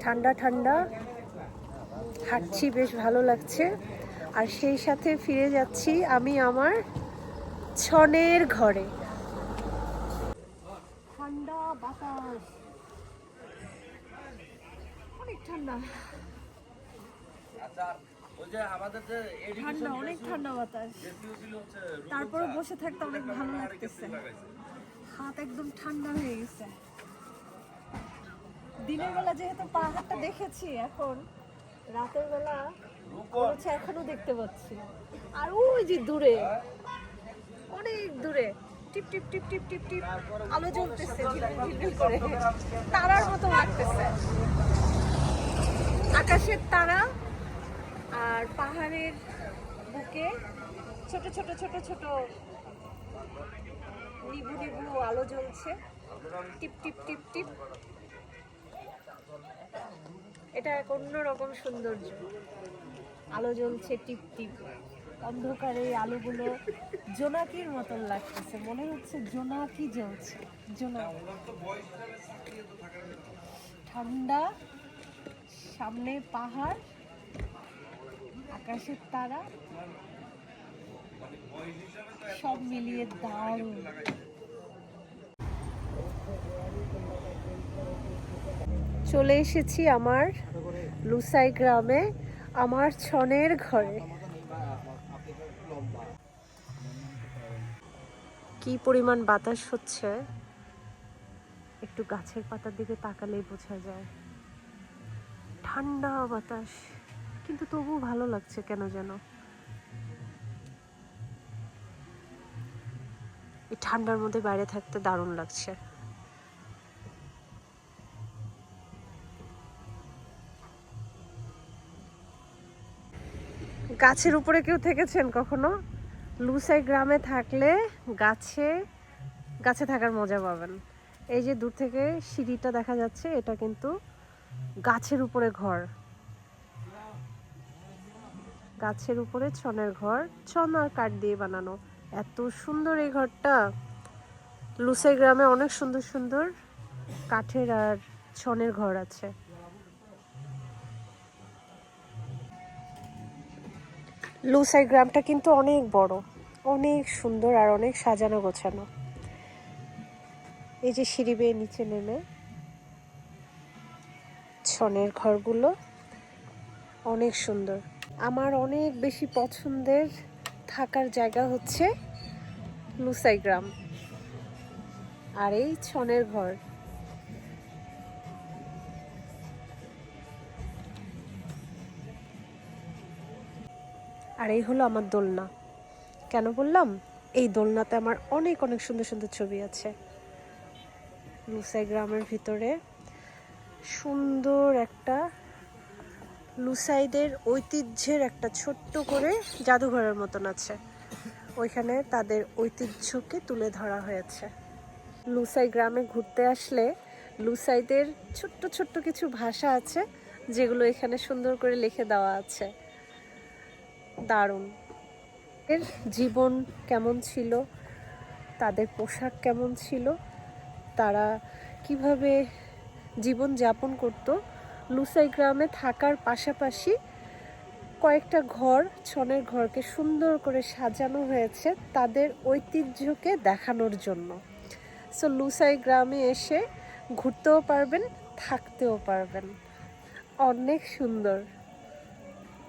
ঠান্ডা ঠান্ডা হাঁটছি, বেশ ভালো লাগছে। আর সেই সাথে ফিরে যাচ্ছি আমি আমার ছনের ঘরে। ঠান্ডা বাতাস, অনেক ঠান্ডা ঠান্ডা, অনেক ঠান্ডা বাতাস। তারপরে বসে থাকতে অনেক ভালো লাগতেছে, হাত একদম ঠান্ডা হয়ে গেছে। দিনের বেলা যেহেতু পাহাড়টা দেখেছি, এখন রাতের বেলা হচ্ছে এখনো দেখতে পাচ্ছি। আর ওই যে দূরে, অনেক দূরে টিপ টিপ টিপ টিপ টিপ টিপ আলো জ্বলতেছে ঝিলমিল করে, তারার মতো লাগতেছে। আকাশের তারা আর পাহাড়ের বুকে ছোট ছোট ছোট ছোট নিভু নিভু আলো জ্বলছে, টিপ টিপ টিপ টিপ। এটা এক অন্যরকম সৌন্দর্য, আলো জ্বলছে টিপ টিপ। অন্ধকারে আলোগুলো জোনাকির মতন লাগতেছে, মনে হচ্ছে জোনাকি জ্বলছে। জোনাকি, ঠান্ডা, সামনে পাহাড়, আকাশের তারা, সব মিলিয়ে দারুণ। চলে এসেছি আমার লুসাই গ্রামে, আমার ছনের ঘরে। কি পরিমাণ বাতাস হচ্ছে, একটু গাছের পাতার দিকে তাকালেই বোঝা যায়। ঠান্ডা বাতাস, কিন্তু তবু ভালো লাগছে কেন যেন। এই ঠান্ডার মধ্যে বাইরে থাকতে দারুণ লাগছে। গাছের উপরে কেউ থেকেছেন কখনো? লুসাই গ্রামে থাকলে গাছে গাছে থাকার মজা পাবেন। এই যে দূর থেকে সিঁড়িটা দেখা যাচ্ছে, এটা কিন্তু গাছের উপরে ঘর, গাছের উপরে ছনের ঘর, ছন আর কাঠ দিয়ে বানানো। এত সুন্দর এই ঘরটা। লুসাই গ্রামে অনেক সুন্দর সুন্দর কাঠের আর ছনের ঘর আছে। লুসাই গ্রামটা কিন্তু অনেক বড়, অনেক সুন্দর আর অনেক সাজানো গোছানো। এই যে সিঁড়ি বেয়ে নিচে নেমে ছনের ঘরগুলো অনেক সুন্দর। আমার অনেক বেশি পছন্দের থাকার জায়গা হচ্ছে লুসাই গ্রাম আর এই ছনের ঘর। আর এই হলো আমার দোলনা। কেন বললাম? এই দোলনাতে আমার অনেক অনেক সুন্দর সুন্দর ছবি আছে। লুসাই গ্রামের ভিতরে সুন্দর একটা লুসাইদের ঐতিহ্যের একটা ছোট্ট করে জাদুঘরের মতন আছে, ওইখানে তাদের ঐতিহ্যকে তুলে ধরা হয়েছে। লুসাই গ্রামে ঘুরতে আসলে লুসাইদের ছোট্ট ছোট্ট কিছু ভাষা আছে, যেগুলো এখানে সুন্দর করে লিখে দেওয়া আছে। দারুণ। এর জীবন কেমন ছিল, তাদের পোশাক কেমন ছিল, তারা কিভাবে জীবন যাপন করত, লুসাই গ্রামে থাকার পাশাপাশি কয়েকটা ঘর, ছনের ঘরকে সুন্দর করে সাজানো হয়েছে তাদের ঐতিহ্যকে দেখানোর জন্য। সো লুসাই গ্রামে এসে ঘুরতেও পারবেন, থাকতেও পারবেন। অনেক সুন্দর।